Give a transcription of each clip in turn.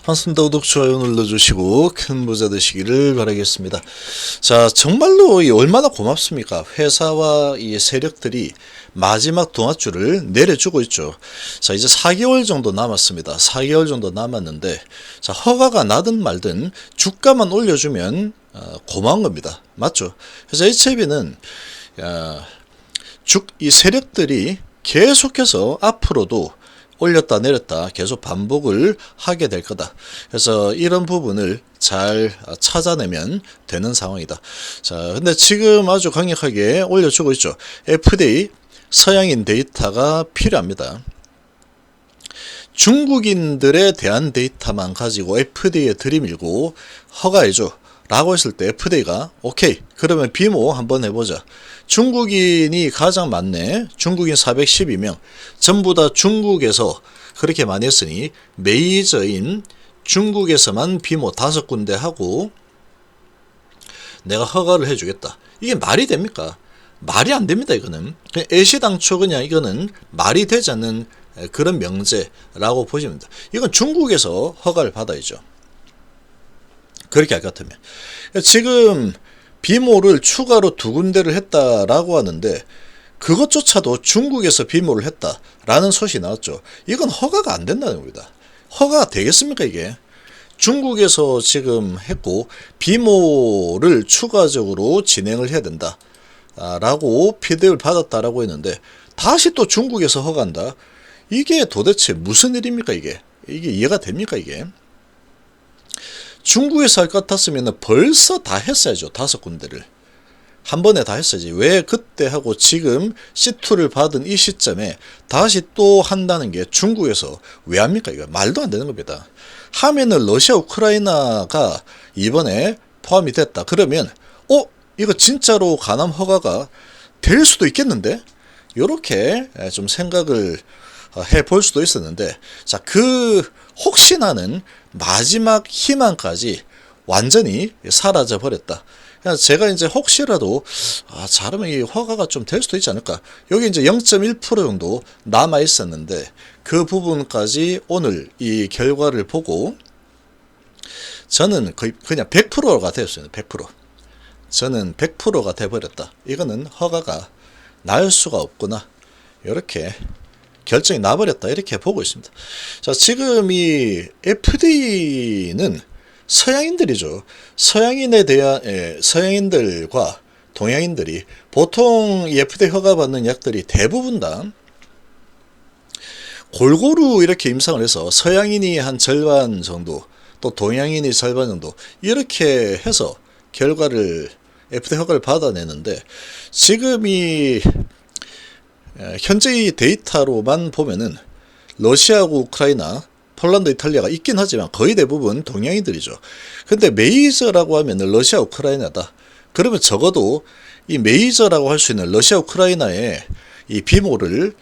반갑습니다. 구독, 좋아요 눌러주시고 큰 부자 되시기를 바라겠습니다. 자, 정말로 얼마나 고맙습니까? 회사와 이 세력들이 마지막 동아줄을 내려주고 있죠. 자, 이제 4개월 정도 남았습니다. 4개월 정도 남았는데, 자, 허가가 나든 말든 주가만 올려주면 고마운 겁니다. 맞죠? 그래서 HLB는 이 세력들이 계속해서 앞으로도 올렸다 내렸다 계속 반복을 하게 될 거다. 그래서 이런 부분을 잘 찾아내면 되는 상황이다. 자, 근데 지금 아주 강력하게 올려주고 있죠. FDA 서양인 데이터가 필요합니다. 중국인들에 대한 데이터만 가지고 FDA에 들이밀고 허가해줘 라고 했을 때 FDA가 오케이, 그러면 비모 한번 해보자. 중국인이 가장 많네. 중국인 412명. 전부 다 중국에서 그렇게 많이 했으니 메이저인 중국에서만 비모 5군데 하고 내가 허가를 해주겠다. 이게 말이 됩니까? 말이 안 됩니다. 이거는 애시당초 그냥 이거는 말이 되지 않는 그런 명제라고 보시면 됩니다. 이건 중국에서 허가를 받아야죠. 그렇게 할 것 같으면. 지금 비모를 추가로 2군데를 했다라고 하는데 그것조차도 중국에서 비모를 했다라는 소식이 나왔죠. 이건 허가가 안 된다는 겁니다. 허가가 되겠습니까 이게? 중국에서 지금 했고 비모를 추가적으로 진행을 해야 된다 라고 피드백을 받았다라고 했는데 다시 또 중국에서 허가한다. 이게 도대체 무슨 일입니까 이게? 이게 이해가 됩니까 이게? 중국에서 할 것 같았으면 벌써 다 했어야죠. 5군데를. 한 번에 다 했어야지. 왜 그때 하고 지금 C2를 받은 이 시점에 다시 또 한다는 게 중국에서 왜 합니까? 이거 말도 안 되는 겁니다. 하면은 러시아, 우크라이나가 이번에 포함이 됐다. 그러면 이거 진짜로 간암 허가가 될 수도 있겠는데? 요렇게 좀 생각을 해볼 수도 있었는데, 자, 혹시나는 마지막 희망까지 완전히 사라져 버렸다. 제가 이제 혹시라도 잘하면 이 허가가 좀 될 수도 있지 않을까. 여기 이제 0.1% 정도 남아 있었는데 그 부분까지 오늘 이 결과를 보고 저는 거의 그냥 100%가 되었어요. 100%. 저는 100%가 돼버렸다. 이거는 허가가 날 수가 없구나. 이렇게 결정이 나버렸다. 이렇게 보고 있습니다. 자, 지금 이 FDA는 서양인들이죠. 서양인에 대한 서양인들과 동양인들이 보통 이 FDA 허가받는 약들이 대부분 다 골고루 이렇게 임상을 해서 서양인이 한 절반 정도 또 동양인이 절반 정도 이렇게 해서 결과를 FDA 허가를 받아내는데 지금 이 현재의 데이터로만 보면은 러시아하고 우크라이나, 폴란드, 이탈리아가 있긴 하지만 거의 대부분 동양인들이죠. 근데 메이저라고 하면 러시아, 우크라이나다. 그러면 적어도 이 메이저라고 할 수 있는 러시아, 우크라이나의 이 비모를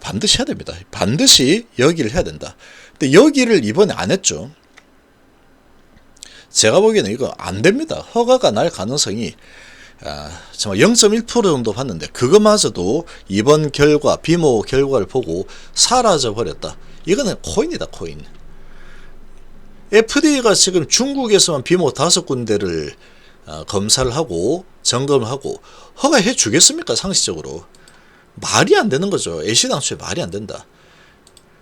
반드시 해야 됩니다. 반드시 여기를 해야 된다. 근데 여기를 이번에 안 했죠. 제가 보기에는 이거 안 됩니다. 허가가 날 가능성이 정말 0.1% 정도 봤는데 그것마저도 이번 결과 비모 결과를 보고 사라져 버렸다. 이거는 코인이다. 코인. FDA가 지금 중국에서만 비모 5군데를 검사를 하고 점검을 하고 허가해 주겠습니까? 상식적으로 말이 안 되는 거죠. 애시당초에 말이 안 된다.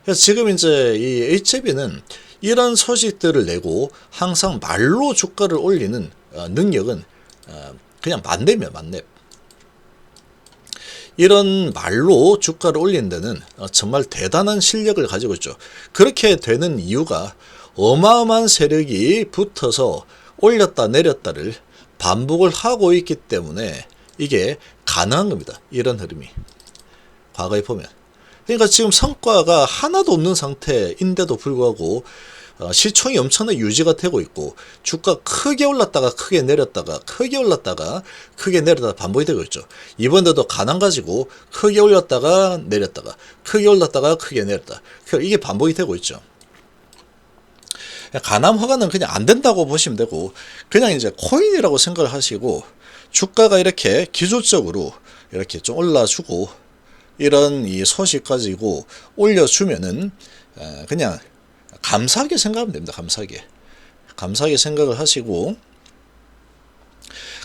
그래서 지금 이제 이 HLB는 이런 소식들을 내고 항상 말로 주가를 올리는 능력은 그냥 만렙이야, 만렙. 이런 말로 주가를 올리는 데는 정말 대단한 실력을 가지고 있죠. 그렇게 되는 이유가 어마어마한 세력이 붙어서 올렸다 내렸다를 반복을 하고 있기 때문에 이게 가능한 겁니다. 이런 흐름이. 과거에 보면. 그러니까 지금 성과가 하나도 없는 상태인데도 불구하고 시총이 엄청나게 유지가 되고 있고 주가 크게 올랐다가 크게 내렸다가 크게 올랐다가 크게 내렸다가 반복이 되고 있죠. 이번에도 가난 가지고 크게 올렸다가 내렸다가 크게 올랐다가 크게 내렸다. 이게 반복이 되고 있죠. 간암 허가는 그냥 안 된다고 보시면 되고 그냥 이제 코인이라고 생각을 하시고 주가가 이렇게 기술적으로 이렇게 좀 올라주고 이런 이 소식 가지고 올려주면은 그냥 감사하게 생각하면 됩니다. 감사하게 생각을 하시고,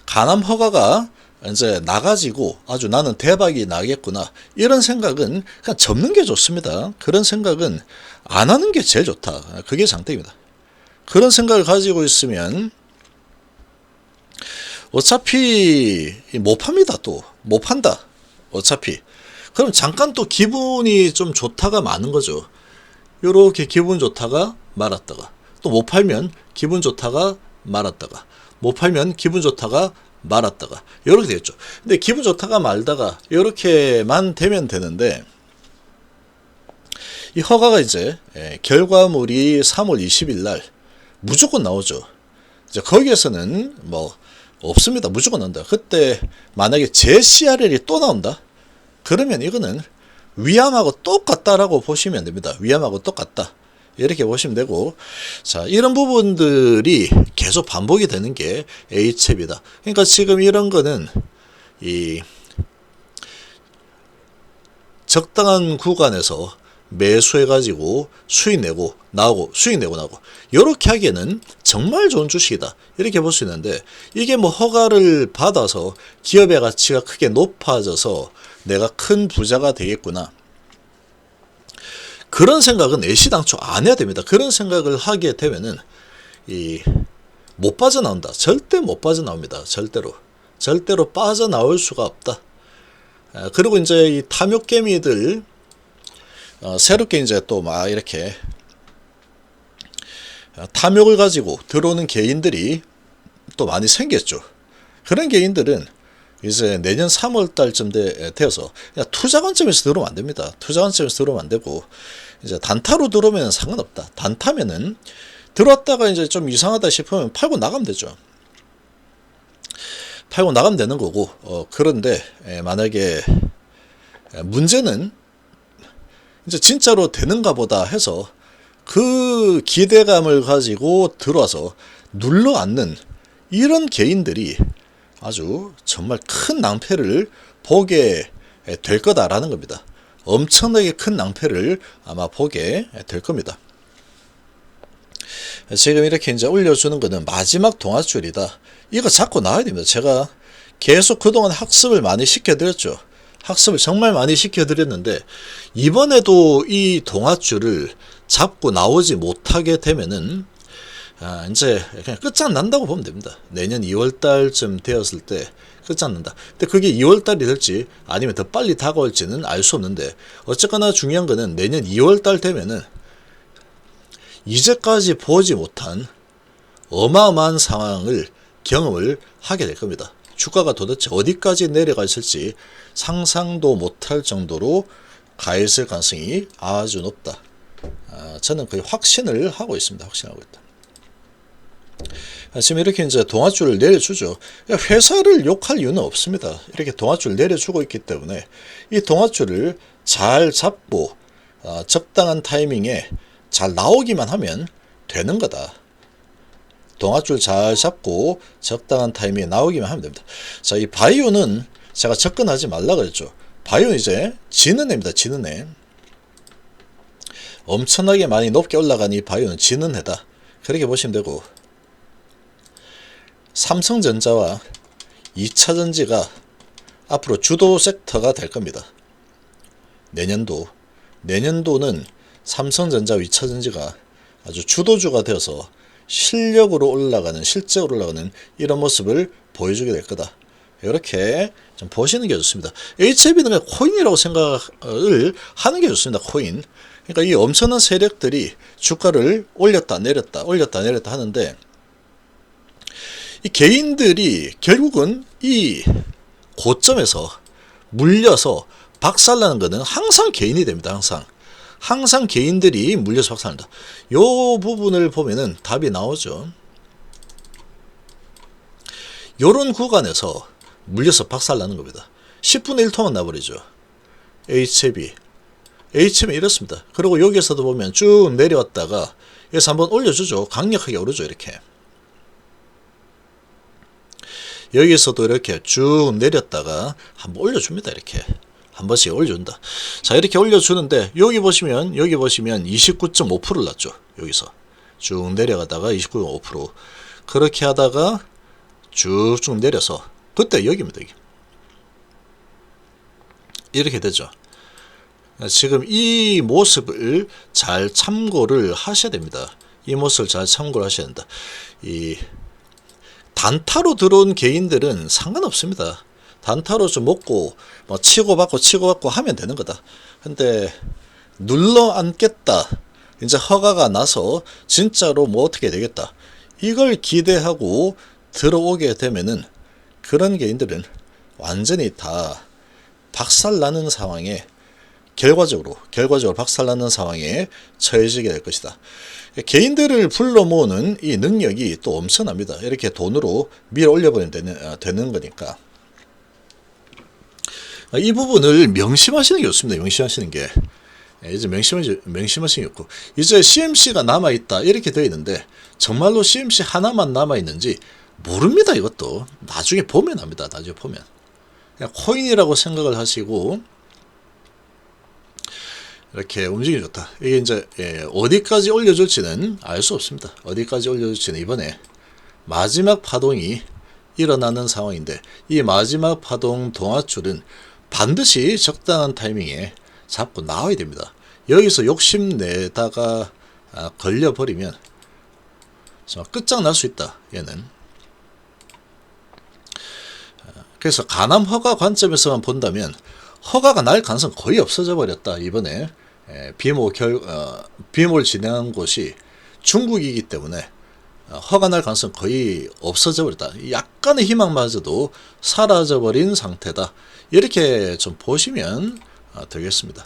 간암 허가가 이제 나가지고 아주 나는 대박이 나겠구나, 이런 생각은 그냥 접는 게 좋습니다. 그런 생각은 안 하는 게 제일 좋다. 그게 장점입니다. 그런 생각을 가지고 있으면 어차피 못 팝니다. 또 못 판다. 어차피. 그럼 잠깐 또 기분이 좀 좋다가 많은 거죠. 요렇게 기분 좋다가 말았다가, 또 못 팔면 기분 좋다가 말았다가, 못 팔면 기분 좋다가 말았다가, 요렇게 되겠죠. 근데 기분 좋다가 말다가 요렇게만 되면 되는데, 이 허가가 이제 결과물이 3월 20일 날 무조건 나오죠. 이제 거기에서는 뭐 없습니다. 무조건 나온다. 그때 만약에 JCRL이 또 나온다, 그러면 이거는 위암하고 똑같다라고 보시면 됩니다. 위암하고 똑같다, 이렇게 보시면 되고, 자, 이런 부분들이 계속 반복이 되는 게 H앱이다. 그러니까 지금 이런 거는 이 적당한 구간에서 매수해가지고 수익 내고 나오고, 수익 내고 나오고, 이렇게 하기에는 정말 좋은 주식이다, 이렇게 볼 수 있는데, 이게 뭐 허가를 받아서 기업의 가치가 크게 높아져서 내가 큰 부자가 되겠구나, 그런 생각은 애시당초 안 해야 됩니다. 그런 생각을 하게 되면은 못 빠져나온다. 절대 못 빠져나옵니다. 절대로 빠져나올 수가 없다. 그리고 이제 이 탐욕개미들, 새롭게 이제 또 막 이렇게 탐욕을 가지고 들어오는 개인들이 또 많이 생겼죠. 그런 개인들은 이제 내년 3월 달쯤 되어서 그냥 투자 관점에서 들어오면 안 됩니다. 투자 관점에서 들어오면 안 되고, 이제 단타로 들어오면 상관없다. 단타면은 들어왔다가 이제 좀 이상하다 싶으면 팔고 나가면 되죠. 팔고 나가면 되는 거고, 그런데 만약에 문제는 이제 진짜로 되는가 보다 해서 그 기대감을 가지고 들어와서 눌러 앉는 이런 개인들이 아주 정말 큰 낭패를 보게 될 거다라는 겁니다. 엄청나게 큰 낭패를 아마 보게 될 겁니다. 지금 이렇게 이제 올려주는 거는 마지막 동아줄이다. 이거 잡고 나와야 됩니다. 제가 계속 그동안 학습을 많이 시켜드렸죠. 학습을 정말 많이 시켜드렸는데, 이번에도 이 동아줄을 잡고 나오지 못하게 되면은 이제 그냥 끝장난다고 보면 됩니다. 내년 2월달쯤 되었을 때 끝장난다. 근데 그게 2월달이 될지 아니면 더 빨리 다가올지는 알 수 없는데, 어쨌거나 중요한 거는 내년 2월달 되면은 이제까지 보지 못한 어마어마한 상황을 경험을 하게 될 겁니다. 주가가 도대체 어디까지 내려가 있을지 상상도 못할 정도로 가 있을 가능성이 아주 높다. 저는 거의 확신을 하고 있습니다. 확신하고 있다. 지금 이렇게 이제 동아줄을 내려주죠. 회사를 욕할 이유는 없습니다. 이렇게 동아줄을 내려주고 있기 때문에 이 동아줄을 잘 잡고 적당한 타이밍에 잘 나오기만 하면 되는 거다. 동아줄 잘 잡고 적당한 타이밍에 나오기만 하면 됩니다. 자, 이 바이오는 제가 접근하지 말라 그랬죠. 바이오는 이제 지는 애입니다. 지는 애. 엄청나게 많이 높게 올라간 이 바이오는 지는 애다. 그렇게 보시면 되고, 삼성전자와 2차전지가 앞으로 주도 섹터가 될 겁니다. 내년도는 삼성전자와 2차전지가 아주 주도주가 되어서 실력으로 올라가는, 실적으로 올라가는 이런 모습을 보여주게 될 거다. 이렇게 좀 보시는 게 좋습니다. HLB는 그냥 코인이라고 생각을 하는 게 좋습니다. 코인. 그러니까 이 엄청난 세력들이 주가를 올렸다 내렸다 하는데, 이 개인들이 결국은 이 고점에서 물려서 박살나는 것은 항상 개인이 됩니다. 항상 개인들이 물려서 박살난다. 요 부분을 보면은 답이 나오죠. 요런 구간에서 물려서 박살나는 겁니다. 10분의 1통은 나버리죠. HB 이렇습니다. 그리고 여기에서도 보면 쭉 내려왔다가 여기서 한번 올려주죠. 강력하게 오르죠. 이렇게 여기에서도 이렇게 쭉 내렸다가 한번 올려줍니다. 이렇게 한 번씩 올려준다. 자, 이렇게 올려주는데 여기 보시면 29.5%를 났죠. 여기서 쭉 내려가다가 29.5% 그렇게 하다가 쭉쭉 내려서 그때 여기입니다. 여기. 이렇게 되죠. 지금 이 모습을 잘 참고를 하셔야 됩니다. 이 모습을 잘 참고를 하셔야 된다. 이 단타로 들어온 개인들은 상관없습니다. 단타로 좀 먹고 뭐 치고받고 하면 되는 거다. 근데 눌러 앉겠다. 이제 허가가 나서 진짜로 뭐 어떻게 되겠다. 이걸 기대하고 들어오게 되면은 그런 개인들은 완전히 다 박살나는 상황에 결과적으로 박살나는 상황에 처해지게 될 것이다. 개인들을 불러 모으는 이 능력이 또 엄청납니다. 이렇게 돈으로 밀어 올려버리면 되는 거니까. 이 부분을 명심하시는 게 좋습니다. 명심하시는 게. 이제 명심하시는 게 좋고. 이제 CMC가 남아있다. 이렇게 되어 있는데, 정말로 CMC 하나만 남아있는지 모릅니다. 이것도. 나중에 보면 합니다. 나중에 보면. 그냥 코인이라고 생각을 하시고, 이렇게 움직이 좋다. 이게 이제 어디까지 올려줄지는 알 수 없습니다. 어디까지 올려줄지는 이번에 마지막 파동이 일어나는 상황인데 이 마지막 파동 동아줄은 반드시 적당한 타이밍에 잡고 나와야 됩니다. 여기서 욕심내다가 걸려버리면 끝장날 수 있다. 얘는. 그래서 가남 허가 관점에서만 본다면 허가가 날 가능성 거의 없어져 버렸다. 이번에 비몰 진행한 곳이 중국이기 때문에 허가 날 가능성 거의 없어져 버렸다. 약간의 희망마저도 사라져 버린 상태다. 이렇게 좀 보시면 되겠습니다.